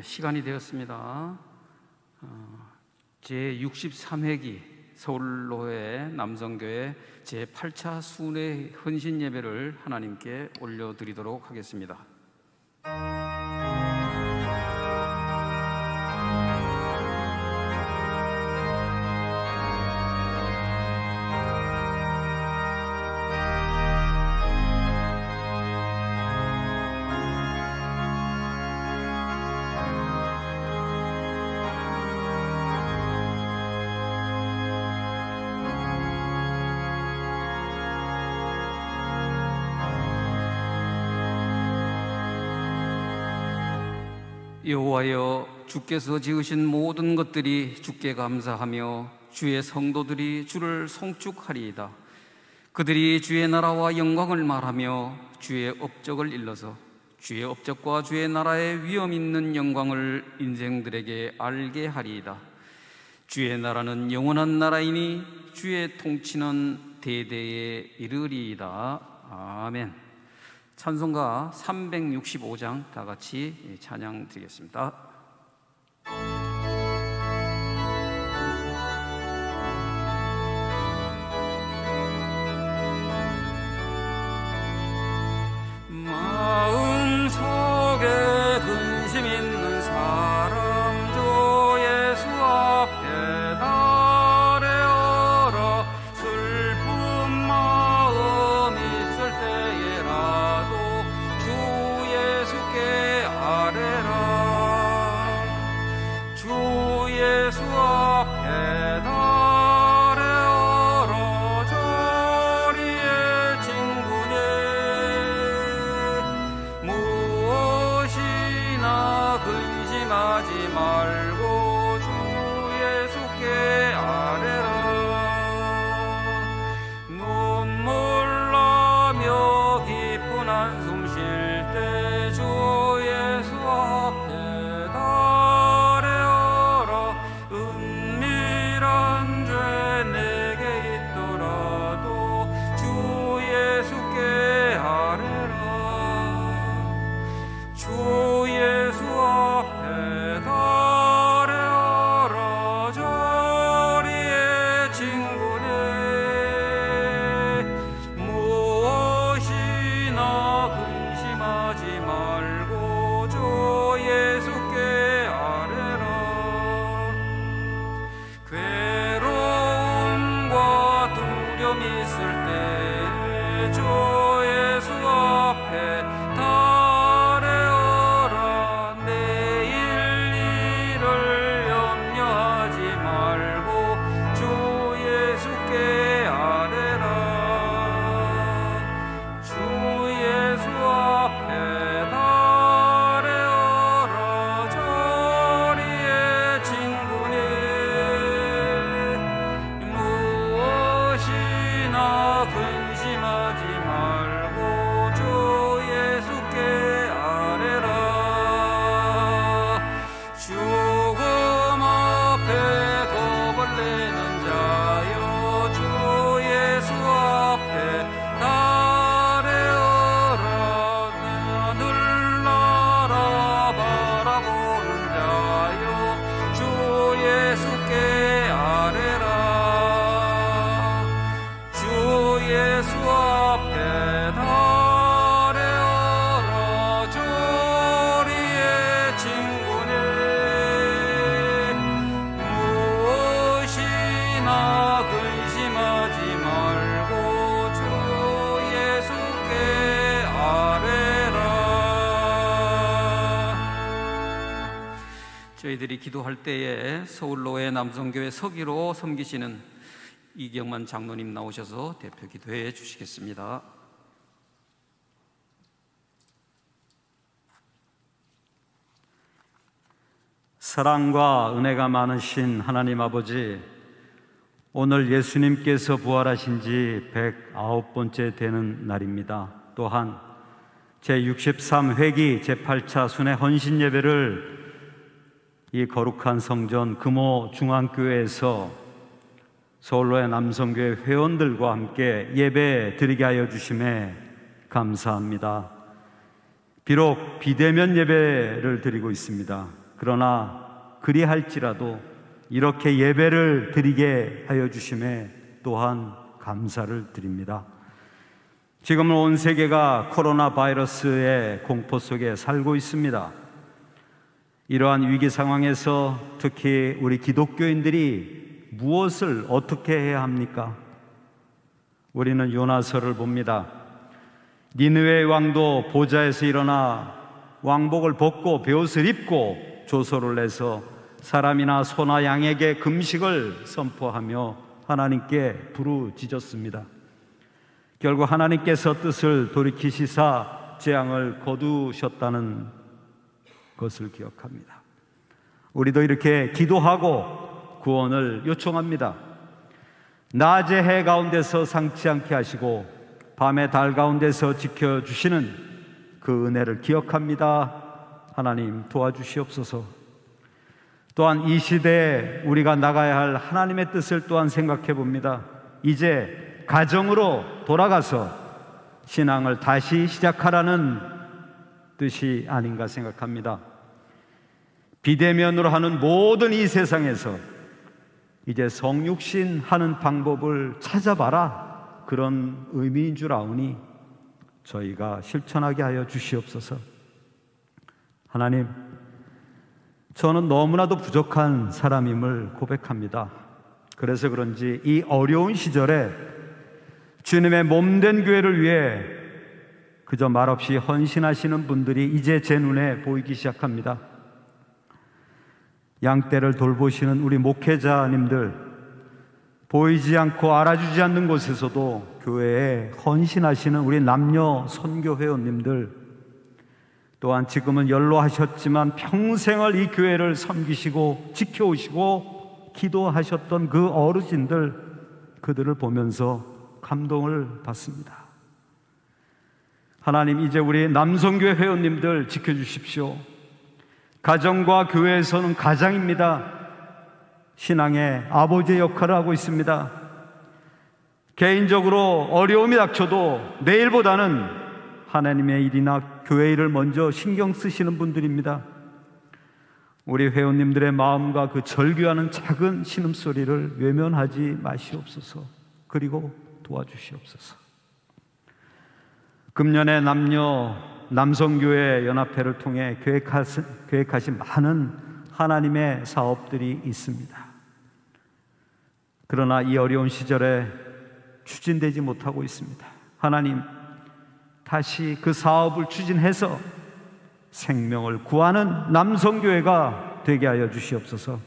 시간이 되었습니다. 제63회기 서울로회 남성교회 제8차 순회 헌신 예배를 하나님께 올려드리도록 하겠습니다. 여호와여, 주께서 지으신 모든 것들이 주께 감사하며 주의 성도들이 주를 송축하리이다. 그들이 주의 나라와 영광을 말하며 주의 업적을 일러서 주의 업적과 주의 나라의 위엄 있는 영광을 인생들에게 알게 하리이다. 주의 나라는 영원한 나라이니 주의 통치는 대대에 이르리이다. 아멘. 찬송가 365장 다 같이 찬양 드리겠습니다. 마음속에 근심 있는 사람 주 예수 앞에 달래어라. 슬픈 마음 있을 때에라도 주 예수께 아뢰라. 주 예수 앞에 달래어라. 저리의 친구네 무엇이나 근심하지 말고 주 예수께 아뢰라. 눈물 나며 깊은 한숨 쉴 때 주 예수 앞에 달래어라. 은밀한 죄 내게 있더라도 주 예수께 아뢰라. 주 예수 앞에 달래어라. 저리의 친구네 무엇이나 근심하지 말고 주 예수께 아뢰라. 괴로움과 두려움 있을 때 주 예수 앞에 달래어라. 내일 일을 염려하지 말고 주 예수께 아뢰라. 주 예수 앞에 달래어라. 저리의 친구네 무엇이나 근심하지 말고 주 예수께 아뢰라. 죽음 앞에 겁을 내는 자여 주 예수 앞에 달래어라. 하늘 나라 바라보는 자여 주 예수께 아뢰라. 주 예수 앞에 달래어라. 저리의 친구네 무엇이나 근심하지 말고 주 예수께 아뢰라. 저희들이 기도할 때에 서울로회 남성교회 서기로 섬기시는 이경만 장로님 나오셔서 대표 기도해 주시겠습니다. 사랑과 은혜가 많으신 하나님 아버지, 오늘 예수님께서 부활하신 지 109번째 되는 날입니다. 또한 제63회기 제8차 순회 헌신 예배를 이 거룩한 성전 금호 중앙교회에서 서울로회 남성교회 회원들과 함께 예배 드리게 하여 주심에 감사합니다. 비록 비대면 예배를 드리고 있습니다. 그러나 그리할지라도 이렇게 예배를 드리게 하여 주심에 또한 감사를 드립니다. 지금은 온 세계가 코로나 바이러스의 공포 속에 살고 있습니다. 이러한 위기 상황에서 특히 우리 기독교인들이 무엇을 어떻게 해야 합니까? 우리는 요나서를 봅니다. 니느웨 왕도 보좌에서 일어나 왕복을 벗고 베옷을 입고 조소를 내서 사람이나 소나 양에게 금식을 선포하며 하나님께 부르짖었습니다. 결국 하나님께서 뜻을 돌이키시사 재앙을 거두셨다는 것을 기억합니다. 우리도 이렇게 기도하고 구원을 요청합니다. 낮에 해 가운데서 상치 않게 하시고 밤에 달 가운데서 지켜주시는 그 은혜를 기억합니다. 하나님 도와주시옵소서. 또한 이 시대에 우리가 나가야 할 하나님의 뜻을 또한 생각해 봅니다. 이제 가정으로 돌아가서 신앙을 다시 시작하라는 뜻이 아닌가 생각합니다. 비대면으로 하는 모든 이 세상에서 이제 성육신 하는 방법을 찾아봐라, 그런 의미인 줄 아오니 저희가 실천하게 하여 주시옵소서. 하나님, 저는 너무나도 부족한 사람임을 고백합니다. 그래서 그런지 이 어려운 시절에 주님의 몸된 교회를 위해 그저 말없이 헌신하시는 분들이 이제 제 눈에 보이기 시작합니다. 양떼를 돌보시는 우리 목회자님들, 보이지 않고 알아주지 않는 곳에서도 교회에 헌신하시는 우리 남녀 선교 회원님들, 또한 지금은 연로하셨지만 평생을 이 교회를 섬기시고 지켜오시고 기도하셨던 그 어르신들, 그들을 보면서 감동을 받습니다. 하나님, 이제 우리 남성교회 회원님들 지켜주십시오. 가정과 교회에서는 가장입니다. 신앙의 아버지의 역할을 하고 있습니다. 개인적으로 어려움이 닥쳐도 내일보다는 하나님의 일이나 교회 일을 먼저 신경 쓰시는 분들입니다. 우리 회원님들의 마음과 그 절규하는 작은 신음소리를 외면하지 마시옵소서. 그리고 도와주시옵소서. 금년에 남성교회 연합회를 통해 계획하신 많은 하나님의 사업들이 있습니다. 그러나 이 어려운 시절에 추진되지 못하고 있습니다. 하나님, 다시 그 사업을 추진해서 생명을 구하는 남성교회가 되게 하여 주시옵소서.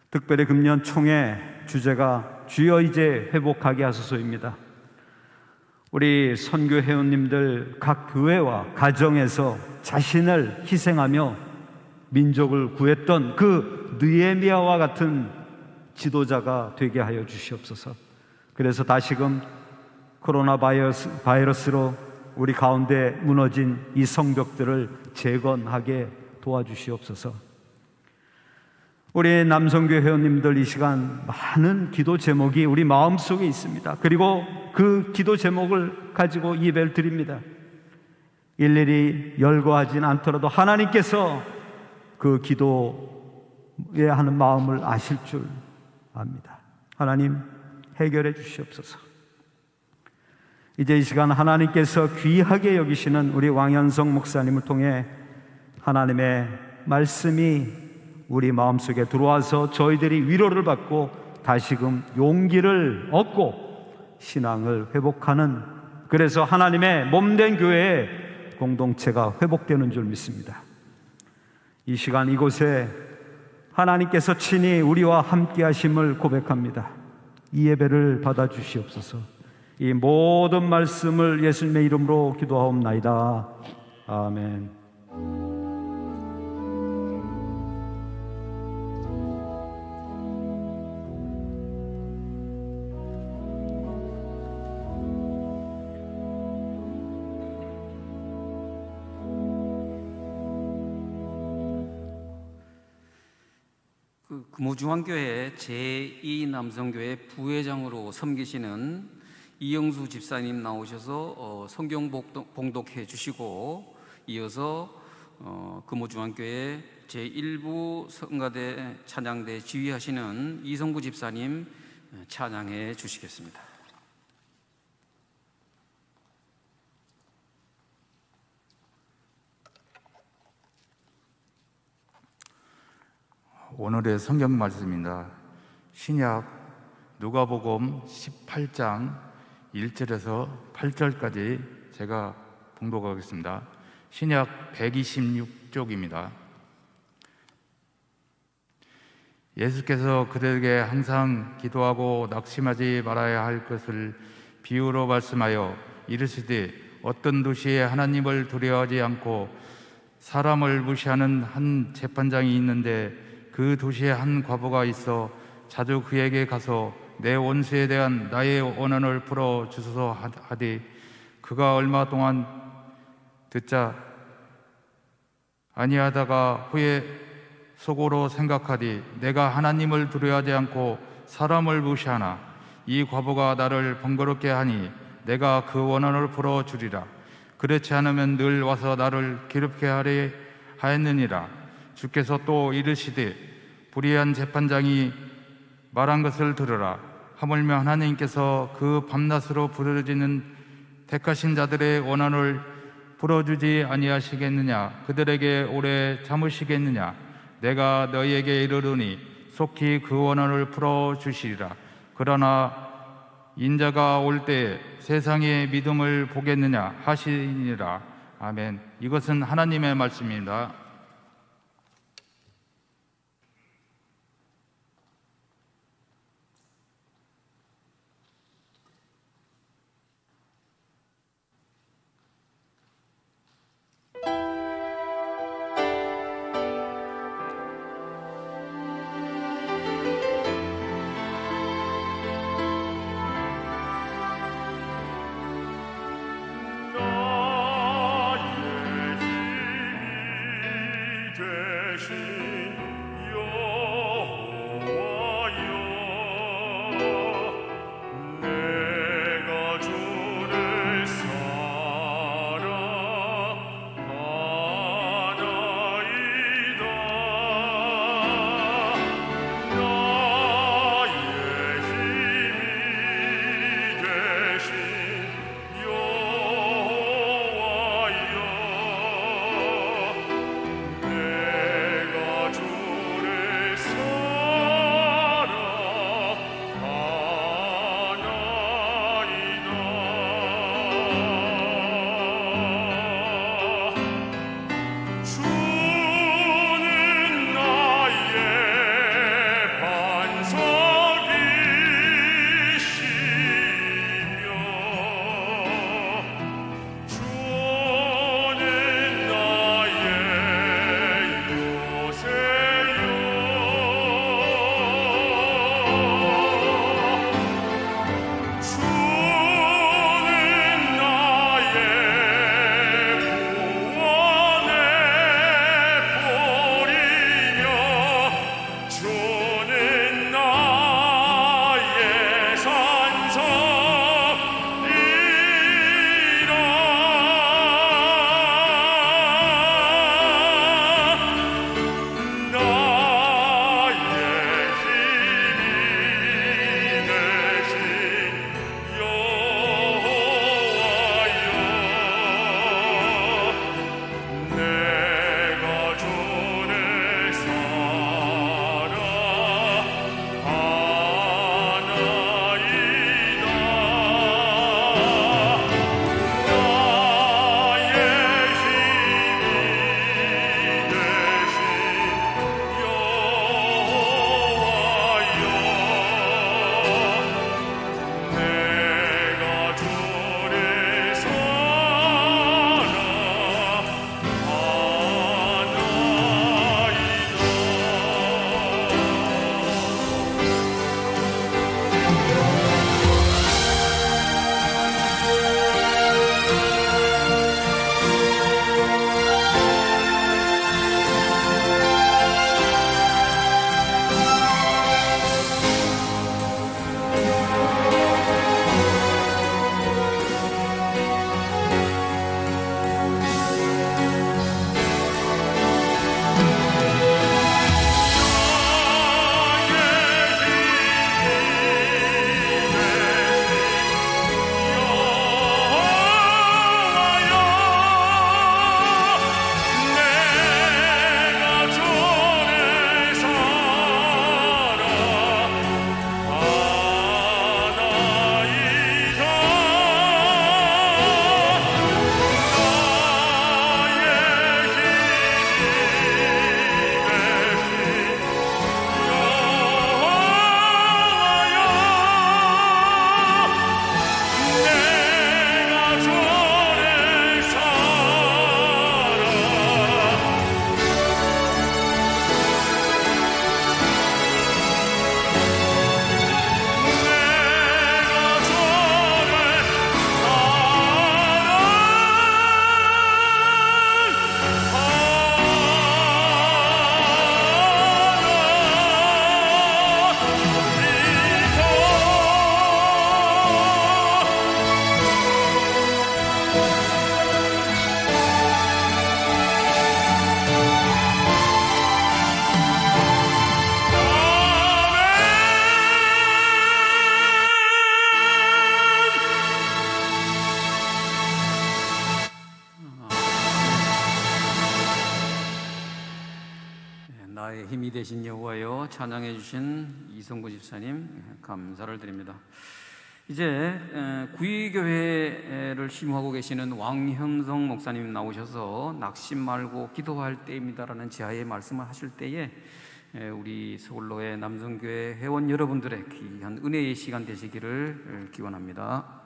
특별히 금년 총회 주제가 주여 이제 회복하게 하소서입니다. 우리 선교 회원님들 각 교회와 가정에서 자신을 희생하며 민족을 구했던 그 느헤미야와 같은 지도자가 되게 하여 주시옵소서. 그래서 다시금 코로나 바이러스로 우리 가운데 무너진 이 성벽들을 재건하게 도와주시옵소서. 우리 남성교회 회원님들, 이 시간 많은 기도 제목이 우리 마음속에 있습니다. 그리고 그 기도 제목을 가지고 예배를 드립니다. 일일이 열거하진 않더라도 하나님께서 그 기도에 하는 마음을 아실 줄 압니다. 하나님, 해결해 주시옵소서. 이제 이 시간 하나님께서 귀하게 여기시는 우리 왕현성 목사님을 통해 하나님의 말씀이 우리 마음속에 들어와서 저희들이 위로를 받고 다시금 용기를 얻고 신앙을 회복하는, 그래서 하나님의 몸된 교회의 공동체가 회복되는 줄 믿습니다. 이 시간 이곳에 하나님께서 친히 우리와 함께 하심을 고백합니다. 이 예배를 받아주시옵소서. 이 모든 말씀을 예수님의 이름으로 기도하옵나이다. 아멘. 금호중앙교회 제2남성교회 부회장으로 섬기시는 이영수 집사님 나오셔서 성경 봉독해 주시고, 이어서 금호중앙교회 제1부 성가대 찬양대 지휘하시는 이성구 집사님 찬양해 주시겠습니다. 오늘의 성경 말씀입니다. 신약 누가복음 18장 1절에서 8절까지 제가 봉독하겠습니다. 신약 126쪽입니다. 예수께서 그들에게 항상 기도하고 낙심하지 말아야 할 것을 비유로 말씀하여 이르시되, 어떤 도시에 하나님을 두려워하지 않고 사람을 무시하는 한 재판장이 있는데, 그 도시에 한 과부가 있어 자주 그에게 가서 내 원수에 대한 나의 원한을 풀어 주소서 하되, 그가 얼마 동안 듣자 아니하다가 후에 속으로 생각하되, 내가 하나님을 두려워하지 않고 사람을 무시하나 이 과부가 나를 번거롭게 하니 내가 그 원한을 풀어 주리라. 그렇지 않으면 늘 와서 나를 괴롭게 하려 하였느니라. 주께서 또 이르시되, 불의한 재판장이 말한 것을 들으라. 하물며 하나님께서 그 밤낮으로 부르짖는 택하신 자들의 원한을 풀어주지 아니하시겠느냐? 그들에게 오래 참으시겠느냐? 내가 너희에게 이르르니 속히 그 원한을 풀어주시리라. 그러나 인자가 올 때 세상의 믿음을 보겠느냐 하시니라. 아멘. 이것은 하나님의 말씀입니다. 힘이 되신 여호와여 찬양해 주신 이성구 집사님 감사를 드립니다. 이제 구의교회를 심호하고 계시는 왕현성 목사님 나오셔서 낙심 말고 기도할 때입니다라는 지하의 말씀을 하실 때에 우리 서울로의 남성교회 회원 여러분들의 귀한 은혜의 시간 되시기를 기원합니다.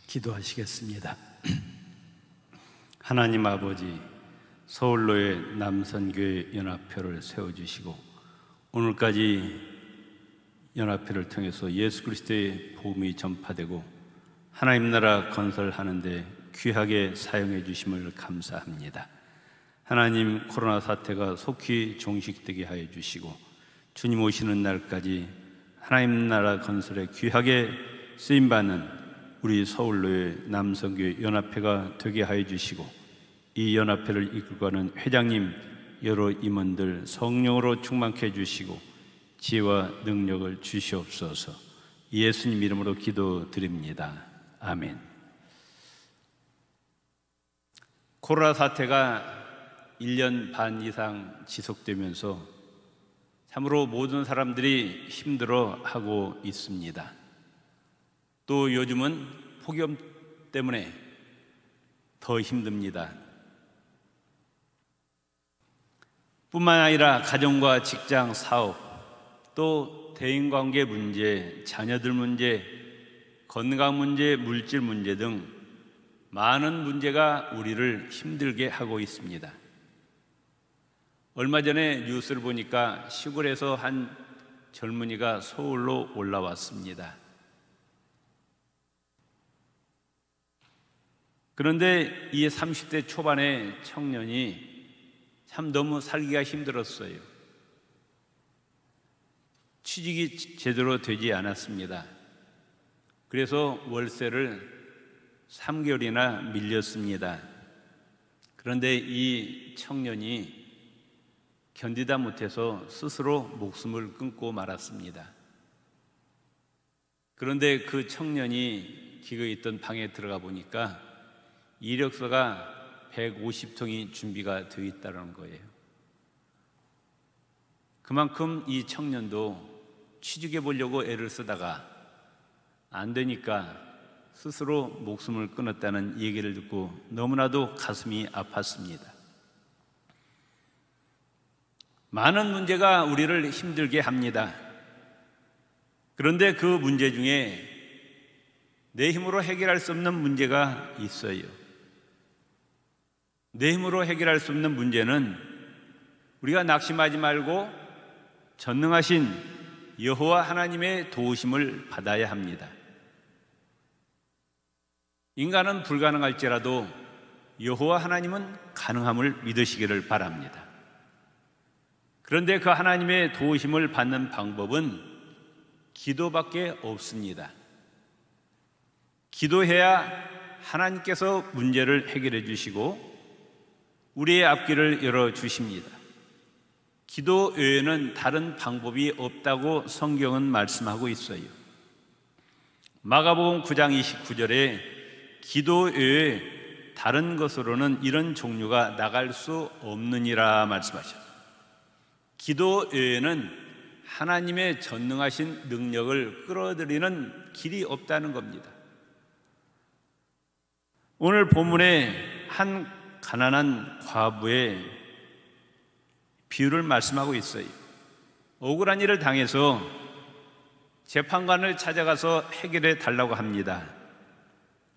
기도하시겠습니다. 하나님 아버지, 서울로의 남선교회 연합회를 세워주시고 오늘까지 연합회를 통해서 예수 그리스도의 복음이 전파되고 하나님 나라 건설하는 데 귀하게 사용해 주심을 감사합니다. 하나님, 코로나 사태가 속히 종식되게 하여 주시고 주님 오시는 날까지 하나님 나라 건설에 귀하게 쓰임받는 우리 서울로의 남성교회 연합회가 되게 하여 주시고 이 연합회를 이끌고가는 회장님, 여러 임원들 성령으로 충만케 해주시고 지혜와 능력을 주시옵소서. 예수님 이름으로 기도드립니다. 아멘. 코로나 사태가 1년 반 이상 지속되면서 참으로 모든 사람들이 힘들어하고 있습니다. 또 요즘은 폭염 때문에 더 힘듭니다. 뿐만 아니라 가정과 직장, 사업, 또 대인관계 문제, 자녀들 문제, 건강 문제, 물질 문제 등 많은 문제가 우리를 힘들게 하고 있습니다. 얼마 전에 뉴스를 보니까 시골에서 한 젊은이가 서울로 올라왔습니다. 그런데 이 30대 초반의 청년이 참 너무 살기가 힘들었어요. 취직이 제대로 되지 않았습니다. 그래서 월세를 3개월이나 밀렸습니다. 그런데 이 청년이 견디다 못해서 스스로 목숨을 끊고 말았습니다. 그런데 그 청년이 기거에 있던 방에 들어가 보니까 이력서가 150통이 준비가 되어 있다는 거예요. 그만큼 이 청년도 취직해 보려고 애를 쓰다가 안 되니까 스스로 목숨을 끊었다는 얘기를 듣고 너무나도 가슴이 아팠습니다. 많은 문제가 우리를 힘들게 합니다. 그런데 그 문제 중에 내 힘으로 해결할 수 없는 문제가 있어요. 내 힘으로 해결할 수 없는 문제는 우리가 낙심하지 말고 전능하신 여호와 하나님의 도우심을 받아야 합니다. 인간은 불가능할지라도 여호와 하나님은 가능함을 믿으시기를 바랍니다. 그런데 그 하나님의 도우심을 받는 방법은 기도밖에 없습니다. 기도해야 하나님께서 문제를 해결해 주시고 우리의 앞길을 열어주십니다. 기도 외에는 다른 방법이 없다고 성경은 말씀하고 있어요. 마가복음 9장 29절에 기도 외에 다른 것으로는 이런 종류가 나갈 수 없느니라 말씀하셨어요. 기도 외에는 하나님의 전능하신 능력을 끌어들이는 길이 없다는 겁니다. 오늘 본문에 한 가난한 과부의 비유를 말씀하고 있어요. 억울한 일을 당해서 재판관을 찾아가서 해결해 달라고 합니다.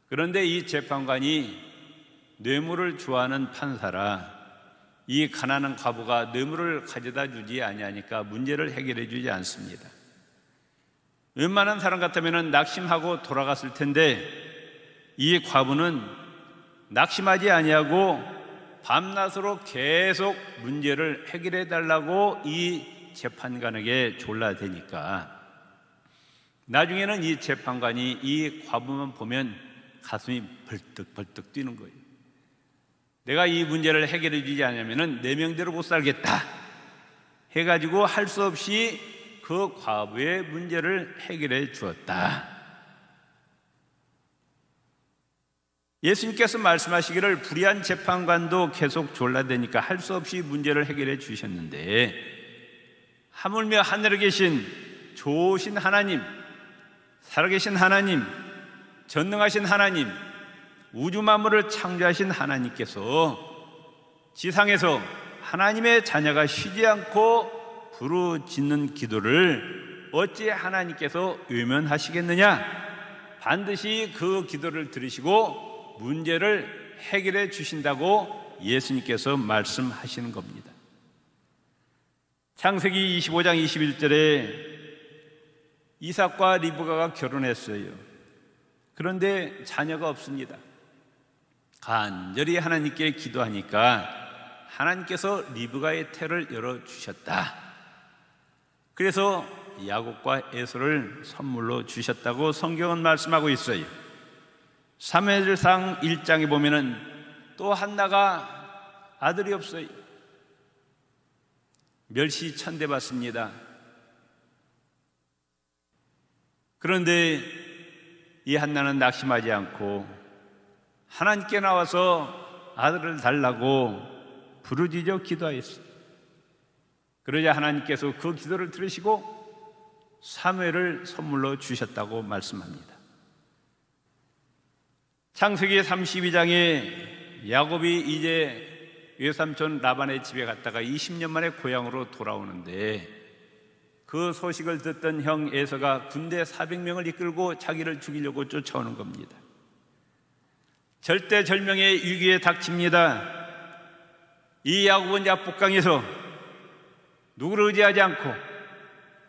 그런데 이 재판관이 뇌물을 좋아하는 판사라 이 가난한 과부가 뇌물을 가져다 주지 아니하니까 문제를 해결해 주지 않습니다. 웬만한 사람 같으면 낙심하고 돌아갔을 텐데 이 과부는 낙심하지 아니하고 밤낮으로 계속 문제를 해결해 달라고 이 재판관에게 졸라대니까 나중에는 이 재판관이 이 과부만 보면 가슴이 벌떡벌떡 뛰는 거예요. 내가 이 문제를 해결해 주지 않으면 내 명대로 못 살겠다 해가지고 할 수 없이 그 과부의 문제를 해결해 주었다. 예수님께서 말씀하시기를 불의한 재판관도 계속 졸라대니까 할 수 없이 문제를 해결해 주셨는데, 하물며 하늘에 계신 좋으신 하나님, 살아계신 하나님, 전능하신 하나님, 우주 만물을 창조하신 하나님께서 지상에서 하나님의 자녀가 쉬지 않고 부르짖는 기도를 어찌 하나님께서 외면하시겠느냐? 반드시 그 기도를 들으시고 문제를 해결해 주신다고 예수님께서 말씀하시는 겁니다. 창세기 25장 21절에 이삭과 리브가가 결혼했어요. 그런데 자녀가 없습니다. 간절히 하나님께 기도하니까 하나님께서 리브가의 태를 열어주셨다. 그래서 야곱과 에서를 선물로 주셨다고 성경은 말씀하고 있어요. 사무엘상 1장에 보면은 또 한나가 아들이 없어요. 멸시천대받습니다. 그런데 이 한나는 낙심하지 않고 하나님께 나와서 아들을 달라고 부르짖어 기도하였어요. 그러자 하나님께서 그 기도를 들으시고 사무엘을 선물로 주셨다고 말씀합니다. 창세기 32장에 야곱이 이제 외삼촌 라반의 집에 갔다가 20년 만에 고향으로 돌아오는데, 그 소식을 듣던 형 에서가 군대 400명을 이끌고 자기를 죽이려고 쫓아오는 겁니다. 절대절명의 위기에 닥칩니다. 이 야곱은 야복강에서 누구를 의지하지 않고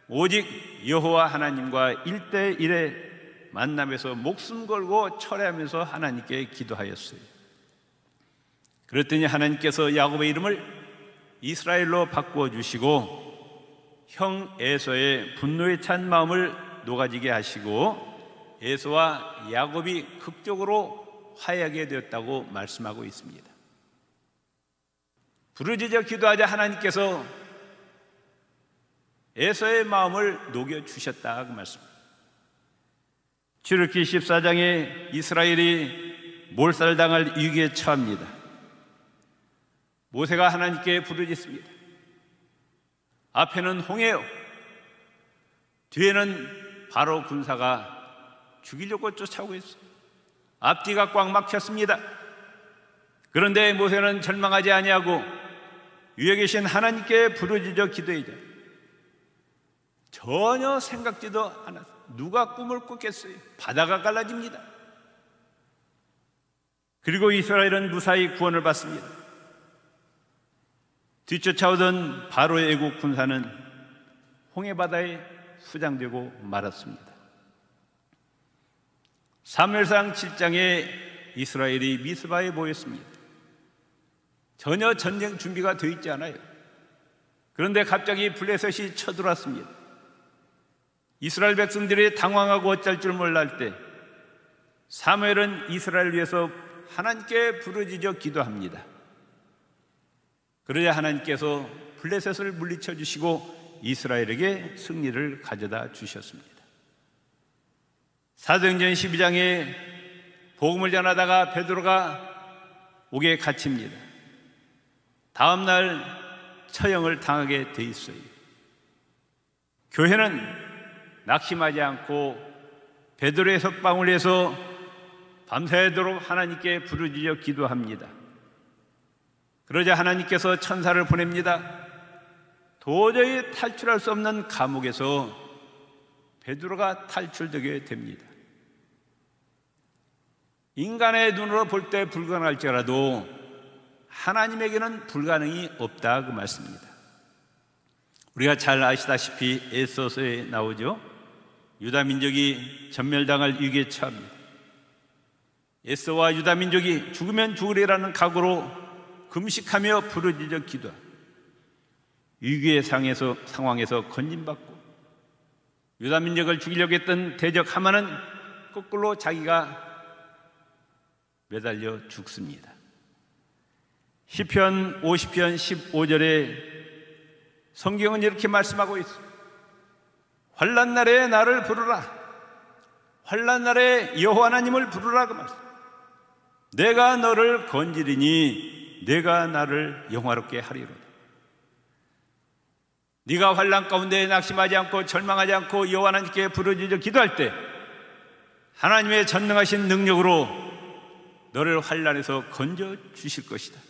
오직 여호와 하나님과 1대1의 만남에서 목숨 걸고 철회하면서 하나님께 기도하였어요. 그랬더니 하나님께서 야곱의 이름을 이스라엘로 바꾸어 주시고 형 에서의 분노에 찬 마음을 녹아지게 하시고 에서와 야곱이 극적으로 화해하게 되었다고 말씀하고 있습니다. 부르짖어 기도하자 하나님께서 에서의 마음을 녹여주셨다고 말씀합니다. 출애굽기 14장에 이스라엘이 몰살당할 위기에 처합니다. 모세가 하나님께 부르짖습니다. 앞에는 홍해요, 뒤에는 바로 군사가 죽이려고 쫓아오고 있어요. 앞뒤가 꽉 막혔습니다. 그런데 모세는 절망하지 아니하고 위에 계신 하나님께 부르짖어 기도하자. 전혀 생각지도 않았어요. 누가 꿈을 꿨겠어요? 바다가 갈라집니다. 그리고 이스라엘은 무사히 구원을 받습니다. 뒤쫓아오던 바로의 애국 군사는 홍해바다에 수장되고 말았습니다. 사무엘상 7장에 이스라엘이 미스바에 모였습니다. 전혀 전쟁 준비가 되어 있지 않아요. 그런데 갑자기 블레셋이 쳐들어왔습니다. 이스라엘 백성들이 당황하고 어쩔 줄 몰랄 때 사무엘은 이스라엘을 위해서 하나님께 부르짖어 기도합니다. 그러자 하나님께서 블레셋을 물리쳐 주시고 이스라엘에게 승리를 가져다 주셨습니다. 사도행전 12장에 복음을 전하다가 베드로가 옥에 갇힙니다. 다음 날 처형을 당하게 돼 있어요. 교회는 낙심하지 않고 베드로의 석방을 위해서 밤새도록 하나님께 부르짖어 기도합니다. 그러자 하나님께서 천사를 보냅니다. 도저히 탈출할 수 없는 감옥에서 베드로가 탈출되게 됩니다. 인간의 눈으로 볼 때 불가능할지라도 하나님에게는 불가능이 없다 그 말씀입니다. 우리가 잘 아시다시피 에스더서에 나오죠. 유다 민족이 전멸당할 위기에 처합니다. 에스더와 유다 민족이 죽으면 죽으리라는 각오로 금식하며 부르짖어 기도합니다. 위기의 상황에서 건진받고 유다 민족을 죽이려고 했던 대적 하만은 거꾸로 자기가 매달려 죽습니다. 시편 50편 15절에 성경은 이렇게 말씀하고 있습니다. 환난 날에 나를 부르라. 환난 날에 여호와 하나님을 부르라 그 말씀. 내가 너를 건지리니 내가 나를 영화롭게 하리로다. 네가 환난 가운데 낙심하지 않고 절망하지 않고 여호와 하나님께 부르짖어 기도할 때 하나님의 전능하신 능력으로 너를 환난에서 건져 주실 것이다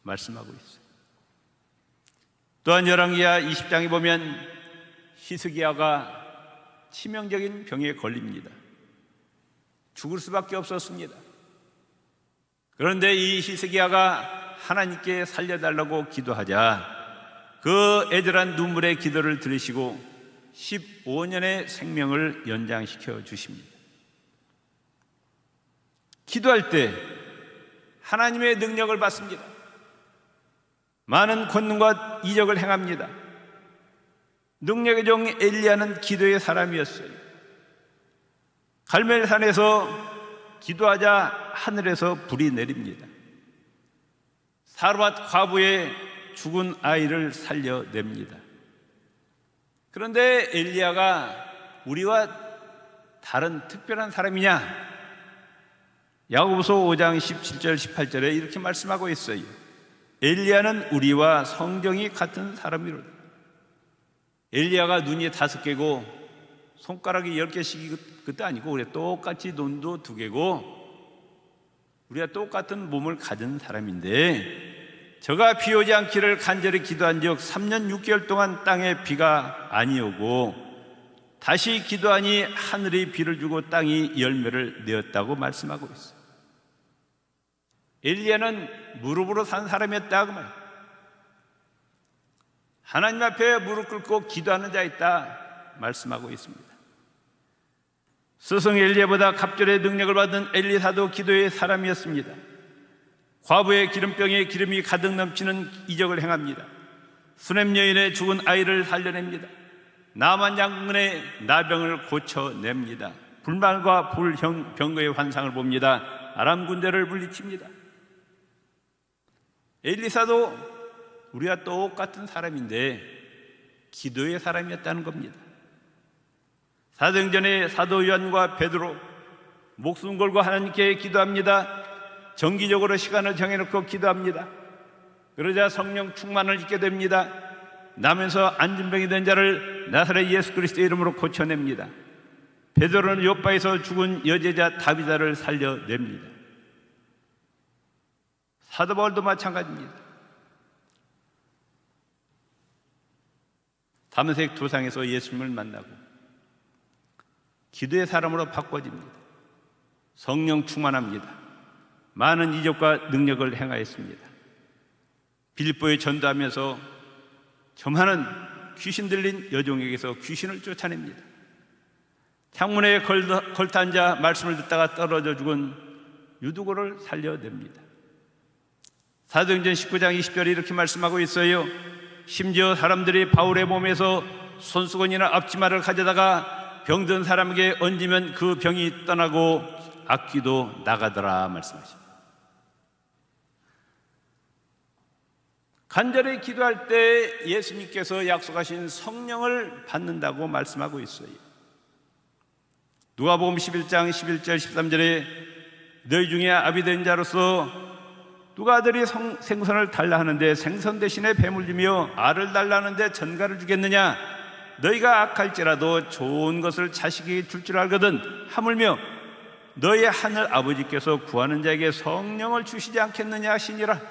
말씀하고 있어요. 또한 열왕기하 20장에 보면 히스기야가 치명적인 병에 걸립니다. 죽을 수밖에 없었습니다. 그런데 이 히스기야가 하나님께 살려달라고 기도하자 그 애절한 눈물의 기도를 들으시고 15년의 생명을 연장시켜 주십니다. 기도할 때 하나님의 능력을 받습니다. 많은 권능과 이적을 행합니다. 능력의 종 엘리야는 기도의 사람이었어요. 갈멜산에서 기도하자 하늘에서 불이 내립니다. 사르밧 과부의 죽은 아이를 살려냅니다. 그런데 엘리야가 우리와 다른 특별한 사람이냐? 야고보서 5장 17절 18절에 이렇게 말씀하고 있어요. 엘리야는 우리와 성정이 같은 사람이로다. 엘리야가 눈이 5개고 손가락이 10개씩 그때 아니고 우리가 똑같이 눈도 2개고 우리가 똑같은 몸을 가진 사람인데 저가 비 오지 않기를 간절히 기도한 적 3년 6개월 동안 땅에 비가 아니 오고 다시 기도하니 하늘이 비를 주고 땅이 열매를 내었다고 말씀하고 있어요. 엘리야는 무릎으로 산 사람이었다 그 말. 하나님 앞에 무릎 꿇고 기도하는 자 있다 말씀하고 있습니다. 스승 엘리야보다 갑절의 능력을 받은 엘리사도 기도의 사람이었습니다. 과부의 기름병에 기름이 가득 넘치는 이적을 행합니다. 수넴 여인의 죽은 아이를 살려냅니다. 나만 장군의 나병을 고쳐냅니다. 불말과 불병거의 환상을 봅니다. 아람 군대를 물리칩니다. 엘리사도 우리가 똑같은 사람인데 기도의 사람이었다는 겁니다. 사도행전에 사도 요한과 베드로 목숨 걸고 하나님께 기도합니다. 정기적으로 시간을 정해놓고 기도합니다. 그러자 성령 충만을 입게 됩니다. 나면서 안진병이 된 자를 나사렛 예수 그리스도의 이름으로 고쳐냅니다. 베드로는 요바에서 죽은 여제자 다비다를 살려냅니다. 사도 바울도 마찬가지입니다. 다메섹 도상에서 예수님을 만나고 기도의 사람으로 바꿔집니다. 성령 충만합니다. 많은 이적과 능력을 행하였습니다. 빌립보에 전도하면서 저 많은 귀신 들린 여종에게서 귀신을 쫓아냅니다. 창문에 걸터 앉아 말씀을 듣다가 떨어져 죽은 유두고를 살려냅니다. 사도행전 19장 20절에 이렇게 말씀하고 있어요. 심지어 사람들이 바울의 몸에서 손수건이나 앞치마를 가져다가 병든 사람에게 얹으면 그 병이 떠나고 악귀도 나가더라 말씀하십니다. 간절히 기도할 때 예수님께서 약속하신 성령을 받는다고 말씀하고 있어요. 누가복음 11장 11절 13절에 너희 중에 아비된 자로서 누가 아들이 생선을 달라 하는데 생선 대신에 뱀을 주며 알을 달라 하는데 전갈을 주겠느냐? 너희가 악할지라도 좋은 것을 자식에게 줄 줄 알거든. 하물며 너희 하늘 아버지께서 구하는 자에게 성령을 주시지 않겠느냐 하시니라.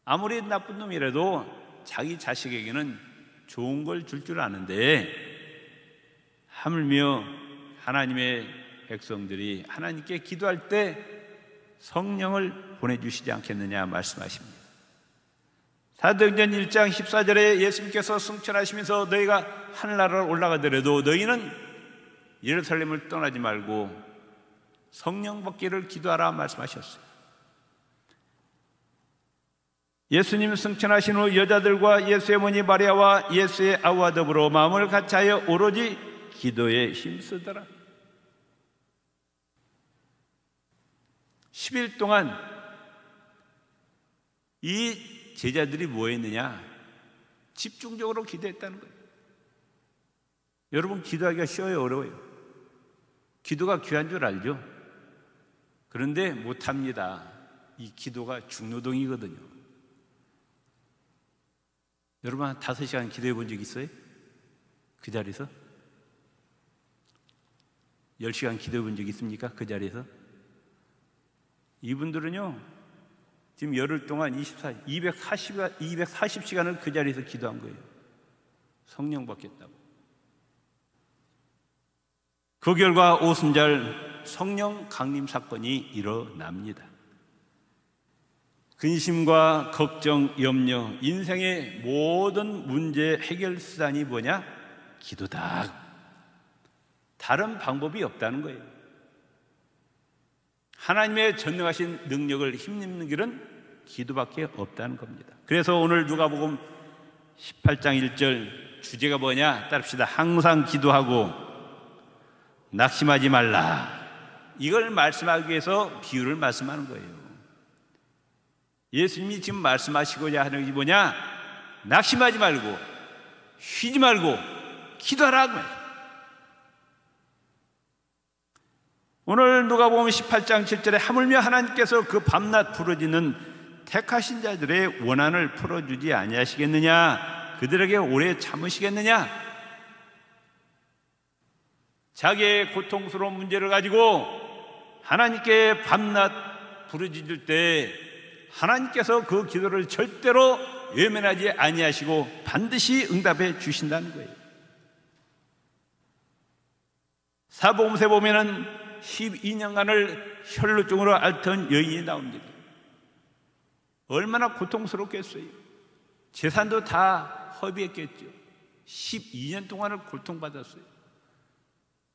아무리 나쁜 놈이라도 자기 자식에게는 좋은 걸 줄 줄 아는데 하물며 하나님의 백성들이 하나님께 기도할 때 성령을 보내주시지 않겠느냐 말씀하십니다. 사도행전 1장 14절에 예수님께서 승천하시면서 너희가 하늘나라로 올라가더라도 너희는 예루살렘을 떠나지 말고 성령 받기를 기도하라 말씀하셨어요. 예수님 승천하신 후 여자들과 예수의 어머니 마리아와 예수의 아우와 더불어 마음을 같이하여 오로지 기도에 힘쓰더라. 10일 동안 이 제자들이 뭐 했느냐? 집중적으로 기도했다는 거예요. 여러분, 기도하기가 쉬워요, 어려워요? 기도가 귀한 줄 알죠? 그런데 못합니다. 이 기도가 중노동이거든요. 여러분, 한 5시간 기도해 본 적 있어요? 그 자리에서? 10시간 기도해 본 적 있습니까? 그 자리에서? 이분들은요, 지금 열흘 동안 240시간을 그 자리에서 기도한 거예요. 성령 받겠다고. 그 결과 오순절 성령 강림 사건이 일어납니다. 근심과 걱정, 염려, 인생의 모든 문제 해결 수단이 뭐냐? 기도다. 다른 방법이 없다는 거예요. 하나님의 전능하신 능력을 힘입는 길은 기도밖에 없다는 겁니다. 그래서 오늘 누가복음 18장 1절 주제가 뭐냐? 따릅시다. 항상 기도하고 낙심하지 말라. 이걸 말씀하기 위해서 비유를 말씀하는 거예요. 예수님이 지금 말씀하시고자 하는 게 뭐냐? 낙심하지 말고 쉬지 말고 기도하라. 오늘 누가복음 18장 7절에 하물며 하나님께서 그 밤낮 부르짖는 택하신 자들의 원한을 풀어주지 아니하시겠느냐? 그들에게 오래 참으시겠느냐? 자기의 고통스러운 문제를 가지고 하나님께 밤낮 부르짖을 때 하나님께서 그 기도를 절대로 외면하지 아니하시고 반드시 응답해 주신다는 거예요. 사복음서에 보면은 12년간을 혈루증으로 앓던 여인이 나옵니다. 얼마나 고통스럽겠어요. 재산도 다 허비했겠죠. 12년 동안을 고통받았어요.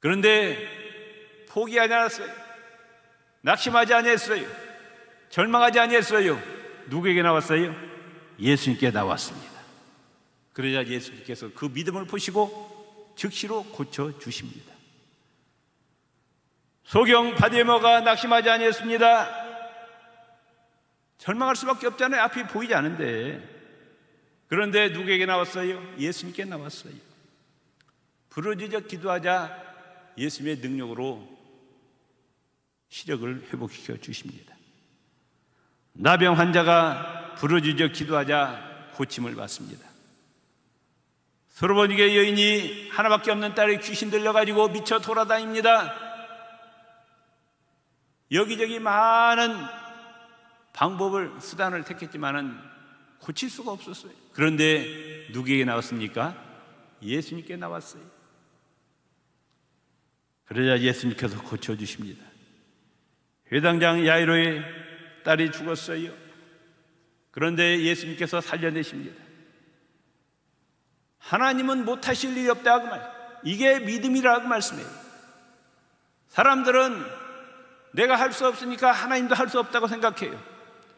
그런데 포기하지 않았어요. 낙심하지 아니했어요. 절망하지 아니했어요. 누구에게 나왔어요? 예수님께 나왔습니다. 그러자 예수님께서 그 믿음을 보시고 즉시로 고쳐주십니다. 소경 바디메오가 낙심하지 아니했습니다. 절망할 수밖에 없잖아요. 앞이 보이지 않은데. 그런데 누구에게 나왔어요? 예수님께 나왔어요. 부르짖어 기도하자 예수님의 능력으로 시력을 회복시켜 주십니다. 나병 환자가 부르짖어 기도하자 고침을 받습니다. 소로보니게 여인이 하나밖에 없는 딸이 귀신 들려가지고 미쳐 돌아다닙니다. 여기저기 많은 방법을, 수단을 택했지만은 고칠 수가 없었어요. 그런데 누구에게 나왔습니까? 예수님께 나왔어요. 그러자 예수님께서 고쳐주십니다. 회당장 야이로의 딸이 죽었어요. 그런데 예수님께서 살려내십니다. 하나님은 못하실 일이 없다고 이게 믿음이라고 말씀해요. 사람들은 내가 할 수 없으니까 하나님도 할 수 없다고 생각해요.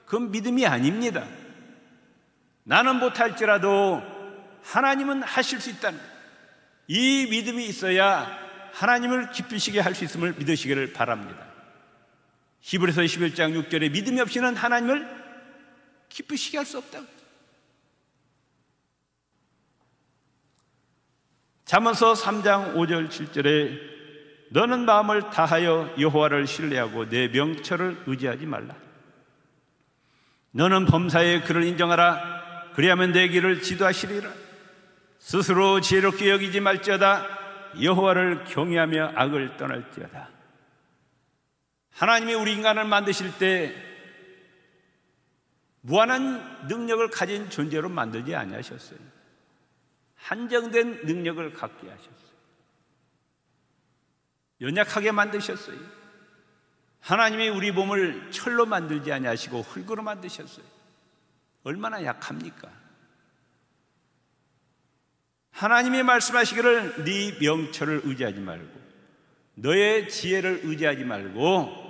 그건 믿음이 아닙니다. 나는 못할지라도 하나님은 하실 수 있다는 이 믿음이 있어야 하나님을 기쁘시게 할 수 있음을 믿으시기를 바랍니다. 히브리서 11장 6절에 믿음이 없이는 하나님을 기쁘시게 할 수 없다고. 잠언서 3장 5절 7절에 너는 마음을 다하여 여호와를 신뢰하고 내 명철을 의지하지 말라. 너는 범사에 그를 인정하라. 그리하면 내 길을 지도하시리라. 스스로 지혜롭게 여기지 말지어다. 여호와를 경외하며 악을 떠날지어다. 하나님이 우리 인간을 만드실 때 무한한 능력을 가진 존재로 만들지 아니하셨어요. 한정된 능력을 갖게 하셨어요. 연약하게 만드셨어요. 하나님이 우리 몸을 철로 만들지 아니하시고 흙으로 만드셨어요. 얼마나 약합니까? 하나님이 말씀하시기를 네 명철을 의지하지 말고 너의 지혜를 의지하지 말고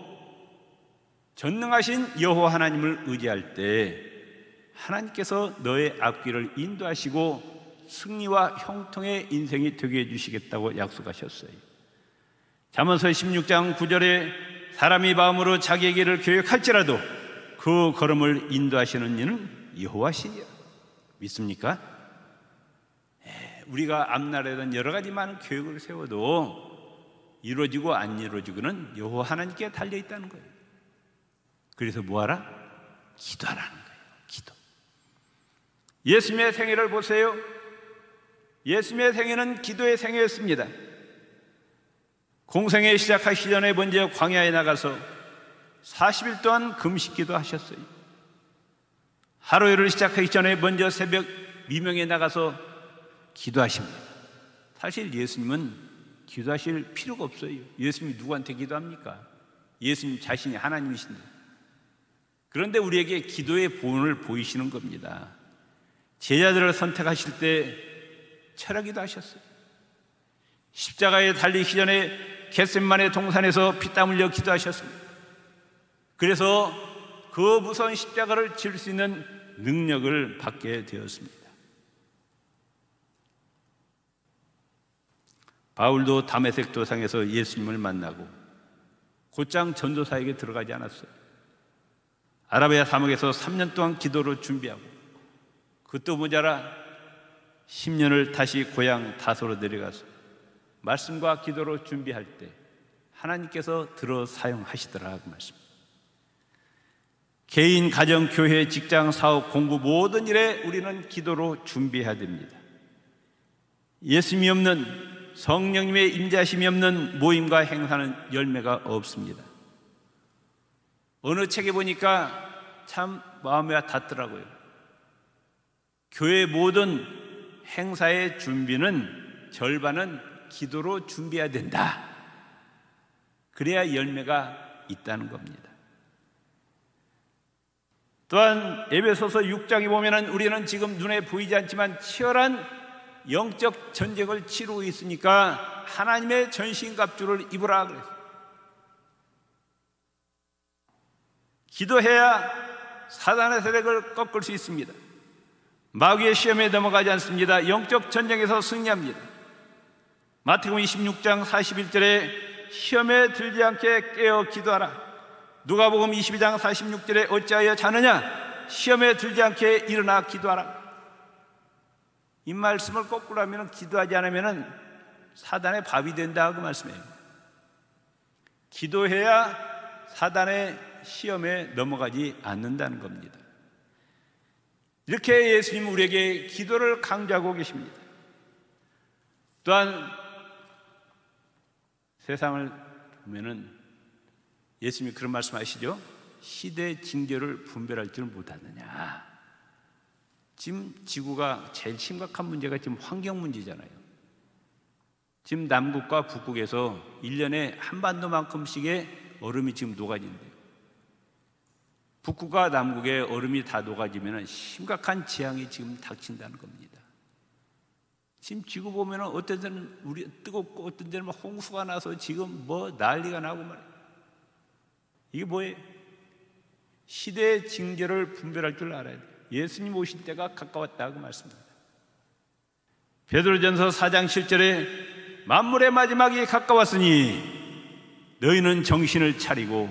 전능하신 여호와 하나님을 의지할 때 하나님께서 너의 앞길을 인도하시고 승리와 형통의 인생이 되게 해주시겠다고 약속하셨어요. 잠언서 16장 9절에 사람이 마음으로 자기의 길을 계획할지라도 그 걸음을 인도하시는 이는 여호와시니라. 믿습니까? 우리가 앞날에는 여러 가지 많은 계획을 세워도 이루어지고 안 이루어지고는 여호와 하나님께 달려 있다는 거예요. 그래서 뭐하라? 기도하라는 거예요. 기도. 예수님의 생애를 보세요. 예수님의 생애는 기도의 생애였습니다. 공생애 시작하기 전에 먼저 광야에 나가서 40일 동안 금식기도 하셨어요. 하루를 시작하기 전에 먼저 새벽 미명에 나가서 기도하십니다. 사실 예수님은 기도하실 필요가 없어요. 예수님이 누구한테 기도합니까? 예수님 자신이 하나님이신데. 그런데 우리에게 기도의 본을 보이시는 겁니다. 제자들을 선택하실 때 철학기도 하셨어요. 십자가에 달리기 전에 겟세마네 동산에서 피땀 흘려 기도하셨습니다. 그래서 그 무서운 십자가를 질 수 있는 능력을 받게 되었습니다. 바울도 다메섹 도상에서 예수님을 만나고 곧장 전도사에게 들어가지 않았어요. 아라비아 사막에서 3년 동안 기도로 준비하고 그것도 모자라 10년을 다시 고향 다소로 내려가서 말씀과 기도로 준비할 때 하나님께서 들어 사용하시더라 그 말씀. 개인, 가정, 교회, 직장, 사업, 공부 모든 일에 우리는 기도로 준비해야 됩니다. 예수님이 없는, 성령님의 임재하심이 없는 모임과 행사는 열매가 없습니다. 어느 책에 보니까 참 마음에 닿더라고요. 교회 모든 행사의 준비는 절반은 기도로 준비해야 된다. 그래야 열매가 있다는 겁니다. 또한 에베소서 6장에 보면은 우리는 지금 눈에 보이지 않지만 치열한 영적 전쟁을 치르고 있으니까 하나님의 전신갑주를 입으라 그랬어요. 기도해야 사단의 세력을 꺾을 수 있습니다. 마귀의 시험에 넘어가지 않습니다. 영적 전쟁에서 승리합니다. 마태복음 26장 41절에 시험에 들지 않게 깨어 기도하라. 누가복음 22장 46절에 어찌하여 자느냐? 시험에 들지 않게 일어나 기도하라. 이 말씀을 거꾸로 하면 기도하지 않으면 사단의 밥이 된다 그 말씀이에요. 기도해야 사단의 시험에 넘어가지 않는다는 겁니다. 이렇게 예수님은 우리에게 기도를 강조하고 계십니다. 또한 세상을 보면은 예수님이 그런 말씀하시죠. 시대 징조를 분별할 줄 못하느냐. 지금 지구가 제일 심각한 문제가 지금 환경 문제잖아요. 지금 남극과 북극에서 1년에 한반도만큼씩의 얼음이 지금 녹아진대요. 북극과 남극의 얼음이 다 녹아지면 심각한 재앙이 지금 닥친다는 겁니다. 지금 지구 보면 어떤 데는 우리 뜨겁고 어떤 데는 홍수가 나서 지금 뭐 난리가 나고 말이에요. 이게 뭐예요? 시대의 징조를 분별할 줄 알아야 돼요. 예수님 오실 때가 가까웠다고 말씀합니다. 베드로전서 4장 7절에 만물의 마지막이 가까웠으니 너희는 정신을 차리고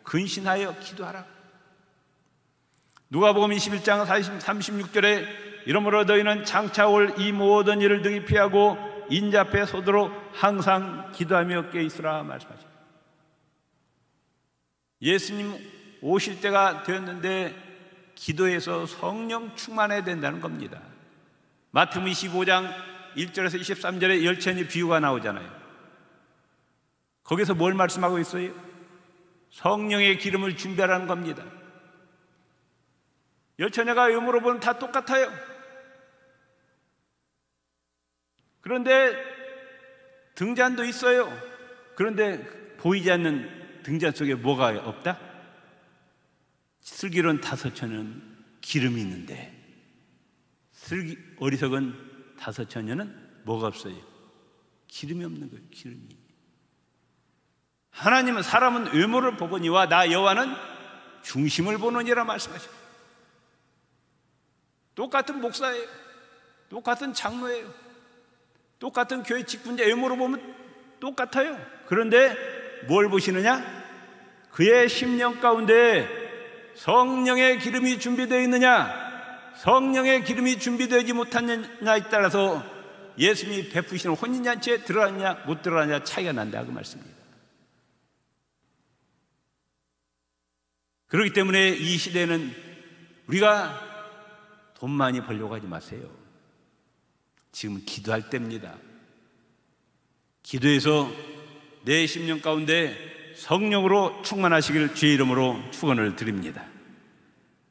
근신하여 기도하라. 누가복음 21장 36절에 이러므로 너희는 장차 올 이 모든 일을 등이 피하고 인자 앞에 서도록 항상 기도하며 깨 있으라 말씀하십니다. 예수님 오실 때가 되었는데 기도에서 성령 충만해야 된다는 겁니다. 마태복음 25장 1절에서 23절에 열천의 비유가 나오잖아요. 거기서 뭘 말씀하고 있어요? 성령의 기름을 준비하라는 겁니다. 열처녀가 외모로 보면 다 똑같아요. 그런데 등잔도 있어요. 그런데 보이지 않는 등잔 속에 뭐가 없다? 슬기로운 5처녀는 기름이 있는데 어리석은 5처녀는 뭐가 없어요? 기름이 없는 거예요. 기름이. 하나님은 사람은 외모를 보거니와 나 여호와는 중심을 보느니라 말씀하십니다. 똑같은 목사예요. 똑같은 장로예요. 똑같은 교회 직분자 외모로 보면 똑같아요. 그런데 뭘 보시느냐? 그의 심령 가운데 성령의 기름이 준비되어 있느냐, 성령의 기름이 준비되지 못하느냐에 따라서 예수님이 베푸시는 혼인잔치에 들어가느냐 못 들어가느냐 차이가 난다 그 말씀입니다. 그렇기 때문에 이 시대는 우리가 돈 많이 벌려고 하지 마세요. 지금 기도할 때입니다. 기도해서 내 심령 가운데 성령으로 충만하시길 주의 이름으로 축원을 드립니다.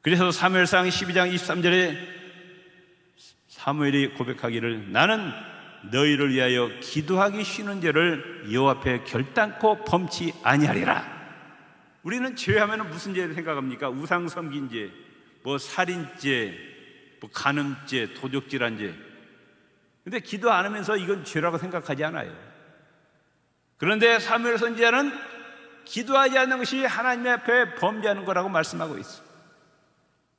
그래서 사무엘상 12장 23절에 사무엘이 고백하기를 나는 너희를 위하여 기도하기 쉬는 죄를 여호와 앞에 결단코 범치 아니하리라. 우리는 죄하면 무슨 죄를 생각합니까? 우상 섬긴 죄, 뭐 살인죄, 뭐 간음죄, 도적질한 죄. 근데 기도 안 하면서 이건 죄라고 생각하지 않아요. 그런데 사무엘 선지자는 기도하지 않는 것이 하나님 앞에 범죄하는 거라고 말씀하고 있어요.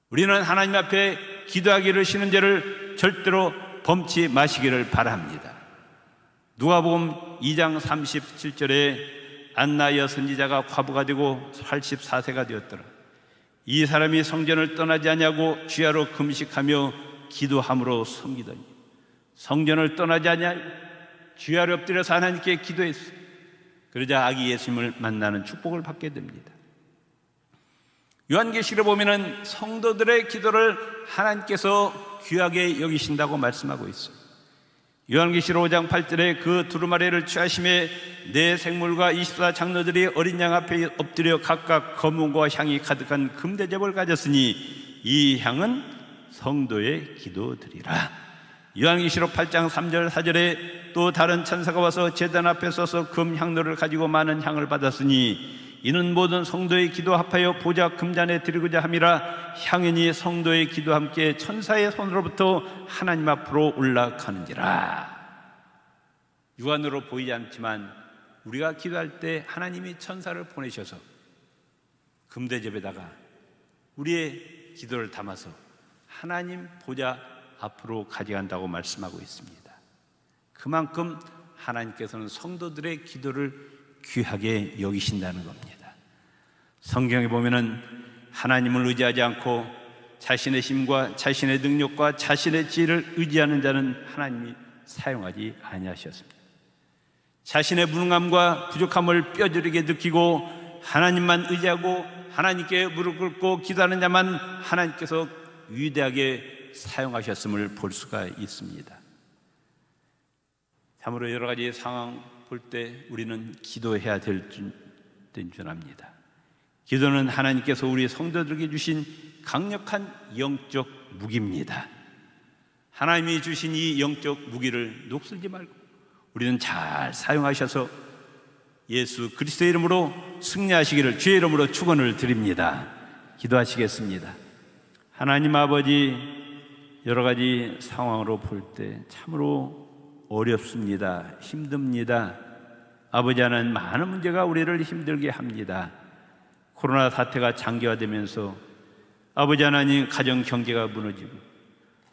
우리는 하나님 앞에 기도하기를 쉬는 죄를 절대로 범치 마시기를 바랍니다. 누가복음 2장 37절에 안나야 선지자가 과부가 되고 84세가 되었더라. 이 사람이 성전을 떠나지 아니하고 주야로 금식하며 기도함으로 섬기더니 성전을 떠나지 아니하고 주야로 엎드려서 하나님께 기도했어요. 그러자 아기 예수님을 만나는 축복을 받게 됩니다. 요한계시록에 보면은 성도들의 기도를 하나님께서 귀하게 여기신다고 말씀하고 있어요. 요한계시록 5장 8절에 그 두루마리를 취하심에 네 생물과 24 장로들이 어린 양 앞에 엎드려 각각 검은과 향이 가득한 금대접을 가졌으니 이 향은 성도의 기도드리라. 요한계시록 8장 3절 4절에 또 다른 천사가 와서 제단 앞에 서서 금 향로를 가지고 많은 향을 받았으니 이는 모든 성도의 기도 합하여 보좌 금잔에 드리고자 함이라. 향연이 성도의 기도와 함께 천사의 손으로부터 하나님 앞으로 올라가는지라. 육안으로 보이지 않지만 우리가 기도할 때 하나님이 천사를 보내셔서 금대접에다가 우리의 기도를 담아서 하나님 보좌 앞으로 가져간다고 말씀하고 있습니다. 그만큼 하나님께서는 성도들의 기도를 귀하게 여기신다는 겁니다. 성경에 보면은 하나님을 의지하지 않고 자신의 힘과 자신의 능력과 자신의 지혜를 의지하는 자는 하나님이 사용하지 아니하셨습니다. 자신의 무능함과 부족함을 뼈저리게 느끼고 하나님만 의지하고 하나님께 무릎 꿇고 기도하는 자만 하나님께서 위대하게 사용하셨음을 볼 수가 있습니다. 참으로 여러 가지 상황 볼 때 우리는 기도해야 될 줄 압니다. 기도는 하나님께서 우리 성도들에게 주신 강력한 영적 무기입니다. 하나님이 주신 이 영적 무기를 녹슬지 말고 우리는 잘 사용하셔서 예수 그리스도의 이름으로 승리하시기를 주의 이름으로 축원을 드립니다. 기도하시겠습니다. 하나님 아버지, 여러 가지 상황으로 볼 때 참으로 어렵습니다. 힘듭니다. 아버지 하나님, 많은 문제가 우리를 힘들게 합니다. 코로나 사태가 장기화되면서 아버지 하나님, 가정 경제가 무너지고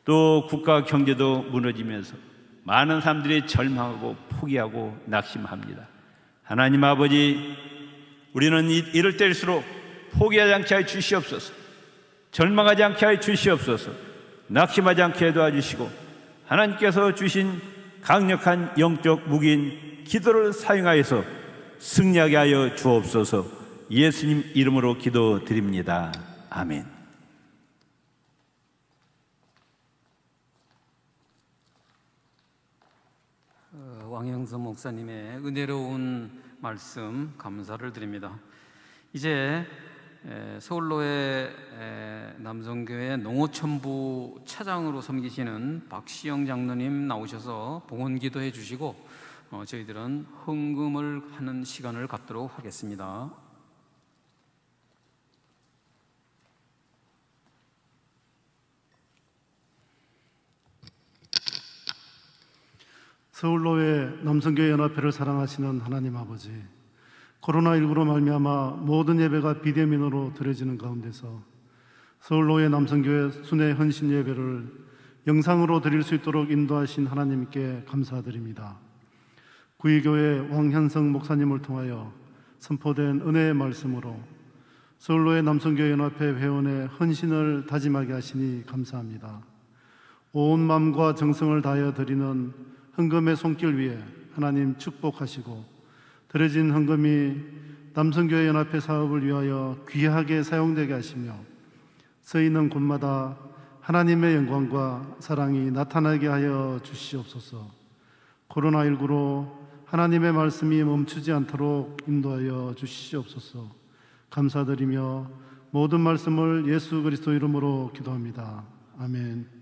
또 국가 경제도 무너지면서 많은 사람들이 절망하고 포기하고 낙심합니다. 하나님 아버지, 우리는 이럴 때일수록 포기하지 않게 해 주시옵소서. 절망하지 않게 해 주시옵소서. 낙심하지 않게 해 도와주시고 하나님께서 주신 강력한 영적 무기인 기도를 사용하여서 승리하게 하여 주옵소서. 예수님 이름으로 기도드립니다. 아멘. 왕형섭 목사님의 은혜로운 말씀 감사를 드립니다. 이제 서울로의 남성교회 농어촌부 차장으로 섬기시는 박시영 장로님 나오셔서 봉헌 기도해 주시고 저희들은 헌금을 하는 시간을 갖도록 하겠습니다. 서울로의 남성교회 연합회를 사랑하시는 하나님 아버지, 코로나19로 말미암아 모든 예배가 비대면으로 드려지는 가운데서 서울로의 남성교회 순회 헌신 예배를 영상으로 드릴 수 있도록 인도하신 하나님께 감사드립니다. 구의교회 왕현성 목사님을 통하여 선포된 은혜의 말씀으로 서울로의 남성교회 연합회 회원의 헌신을 다짐하게 하시니 감사합니다. 온 마음과 정성을 다하여 드리는 헌금의 손길 위에 하나님 축복하시고 드려진 헌금이 남성교회 연합회 사업을 위하여 귀하게 사용되게 하시며 쓰이는 곳마다 하나님의 영광과 사랑이 나타나게 하여 주시옵소서. 코로나19로 하나님의 말씀이 멈추지 않도록 인도하여 주시옵소서. 감사드리며 모든 말씀을 예수 그리스도 이름으로 기도합니다. 아멘.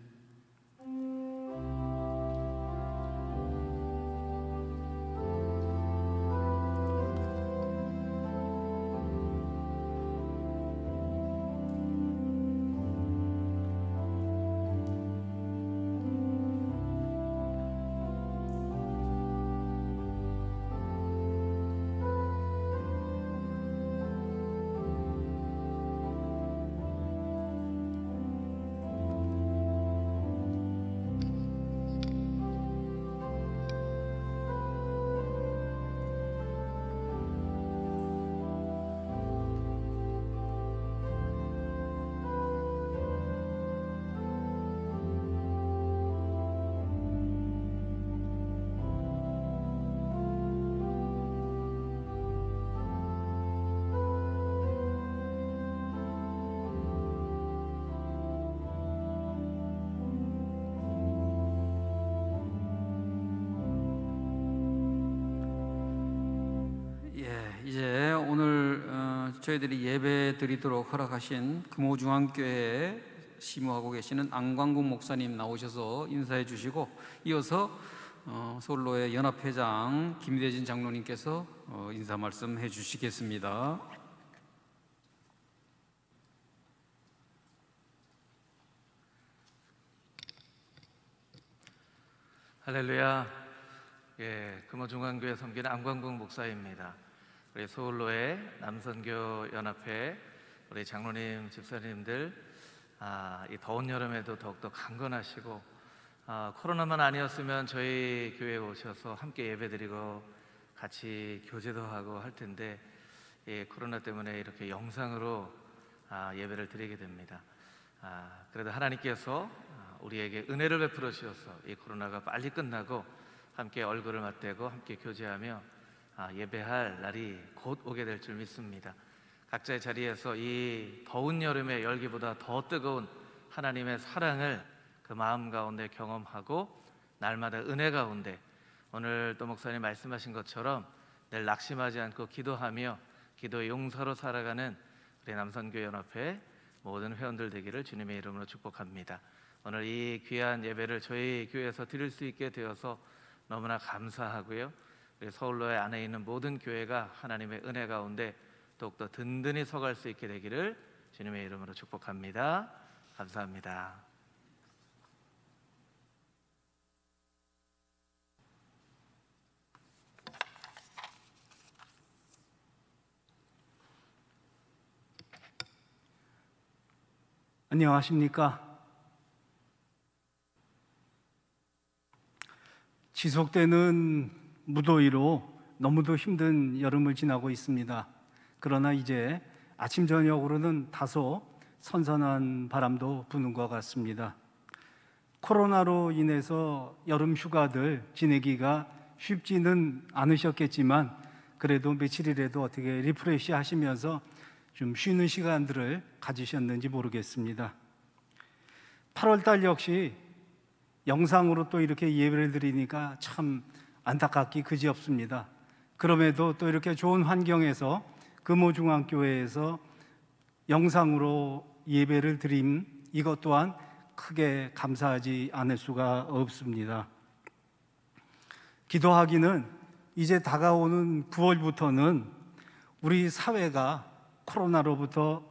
이제 오늘 저희들이 예배 드리도록 허락하신 금호중앙교회에 심우하고 계시는 안광국 목사님 나오셔서 인사해 주시고, 이어서 서울로의 연합회장 김대진 장로님께서 인사 말씀해 주시겠습니다. 할렐루야. 금호중앙교회 섬기는 안광국 목사입니다. 우리 서울로의 남선교 연합회 우리 장로님, 집사님들, 이 더운 여름에도 더욱더 강건하시고, 코로나만 아니었으면 저희 교회에 오셔서 함께 예배드리고 같이 교제도 하고 할 텐데, 코로나 때문에 이렇게 영상으로 예배를 드리게 됩니다. 그래도 하나님께서 우리에게 은혜를 베풀어 주셔서 이 코로나가 빨리 끝나고 함께 얼굴을 맞대고 함께 교제하며 예배할 날이 곧 오게 될 줄 믿습니다. 각자의 자리에서 이 더운 여름의 열기보다 더 뜨거운 하나님의 사랑을 그 마음 가운데 경험하고 날마다 은혜 가운데 오늘 또 목사님 말씀하신 것처럼 늘 낙심하지 않고 기도하며 기도의 용사로 살아가는 우리 남선교연합회 모든 회원들 되기를 주님의 이름으로 축복합니다. 오늘 이 귀한 예배를 저희 교회에서 드릴 수 있게 되어서 너무나 감사하고요. 우리 서울로에 안에 있는 모든 교회가 하나님의 은혜 가운데 더욱더 든든히 서갈 수 있게 되기를 주님의 이름으로 축복합니다. 감사합니다. 안녕하십니까? 지속되는 무더위로 너무도 힘든 여름을 지나고 있습니다. 그러나 이제 아침 저녁으로는 다소 선선한 바람도 부는 것 같습니다. 코로나로 인해서 여름 휴가들 지내기가 쉽지는 않으셨겠지만 그래도 며칠이라도 어떻게 리프레시 하시면서 좀 쉬는 시간들을 가지셨는지 모르겠습니다. 8월달 역시 영상으로 또 이렇게 예배를 드리니까 참 안타깝기 그지없습니다. 그럼에도 또 이렇게 좋은 환경에서 금호중앙교회에서 영상으로 예배를 드림, 이것 또한 크게 감사하지 않을 수가 없습니다. 기도하기는 이제 다가오는 9월부터는 우리 사회가 코로나로부터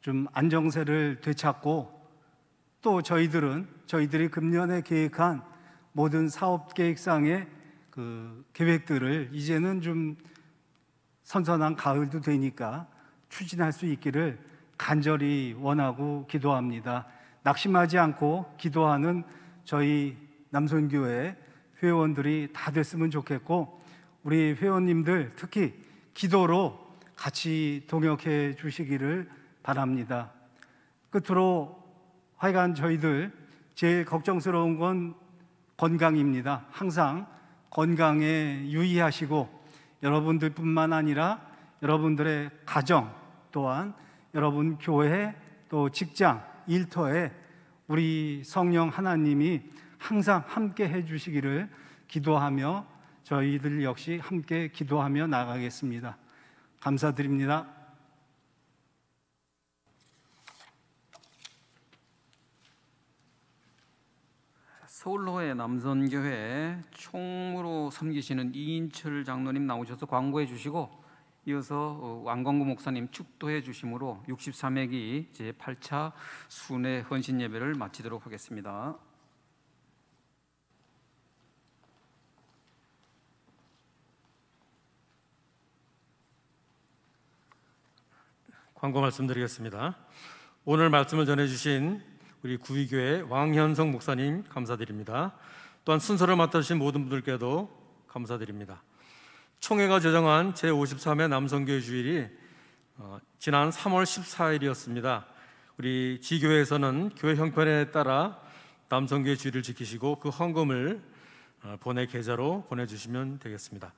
좀 안정세를 되찾고 또 저희들이 금년에 계획한 모든 사업 계획상의 그 계획들을 이제는 좀 선선한 가을도 되니까 추진할 수 있기를 간절히 원하고 기도합니다. 낙심하지 않고 기도하는 저희 남선교회 회원들이 다 됐으면 좋겠고, 우리 회원님들 특히 기도로 같이 동역해 주시기를 바랍니다. 끝으로 하여간 저희들 제일 걱정스러운 건 건강입니다. 항상 건강에 유의하시고 여러분들뿐만 아니라 여러분들의 가정 또한 여러분 교회 또 직장 일터에 우리 성령 하나님이 항상 함께 해주시기를 기도하며 저희들 역시 함께 기도하며 나가겠습니다. 감사드립니다. 서울로의 남선교회 총무로 섬기시는 이인철 장로님 나오셔서 광고해 주시고, 이어서 왕광구 목사님 축도해 주심으로 63회기 제8차 순회 헌신 예배를 마치도록 하겠습니다. 광고 말씀드리겠습니다. 오늘 말씀을 전해주신 우리 구의교회 왕현성 목사님 감사드립니다. 또한 순서를 맡아주신 모든 분들께도 감사드립니다. 총회가 제정한 제53회 남선교회 주일이 지난 3월 14일이었습니다. 우리 지교회에서는 교회 형편에 따라 남선교회 주일을 지키시고 그 헌금을 본회 계좌로 보내주시면 되겠습니다.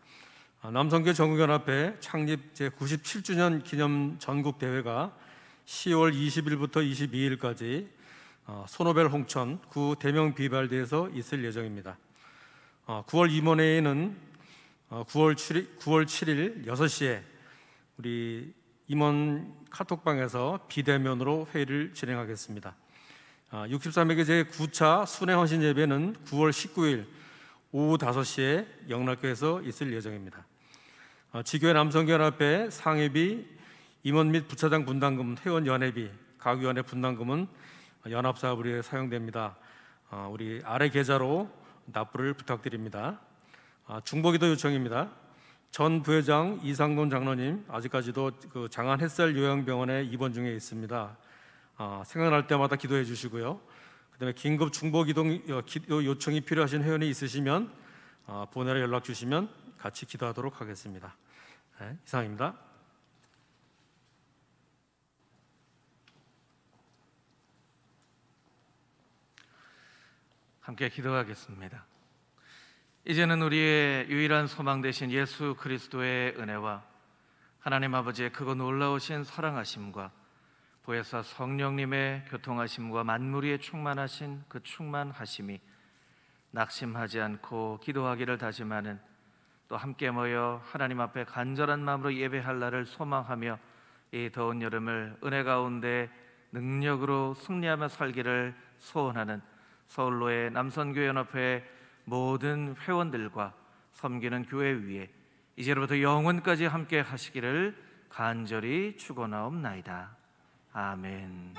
남선교회 전국연합회 창립 제97주년 기념 전국대회가 10월 20일부터 22일까지 손오벨 홍천 구 대명 비발디에서 있을 예정입니다. 9월 임원회의는 9월 7일 6시에 우리 임원 카톡방에서 비대면으로 회의를 진행하겠습니다. 63회기 제9차 순회 헌신 예배는 9월 19일 오후 5시에 영락교에서 있을 예정입니다. 지교회 남성교연합회 상회비, 임원 및 부차장 분담금, 회원 연회비, 각 위원회 분담금은 연합사업에 사용됩니다. 우리 아래 계좌로 납부를 부탁드립니다. 중보기도 요청입니다. 전 부회장 이상돈 장로님 아직까지도 그 장안 햇살 요양병원에 입원 중에 있습니다. 생각날 때마다 기도해 주시고요. 그다음에 긴급 중보기도 요청이 필요하신 회원이 있으시면 본회로 연락 주시면 같이 기도하도록 하겠습니다. 네, 이상입니다. 함께 기도하겠습니다. 이제는 우리의 유일한 소망 되신 예수 그리스도의 은혜와 하나님 아버지의 크고 놀라우신 사랑하심과 보혜사 성령님의 교통하심과 만물 위에 충만하신 그 충만하심이 낙심하지 않고 기도하기를 다짐하는, 또 함께 모여 하나님 앞에 간절한 마음으로 예배할 날을 소망하며 이 더운 여름을 은혜 가운데 능력으로 승리하며 살기를 소원하는 서울로의 남선교연합회 모든 회원들과 섬기는 교회 위에 이제로부터 영원까지 함께 하시기를 간절히 축원하옵나이다. 아멘.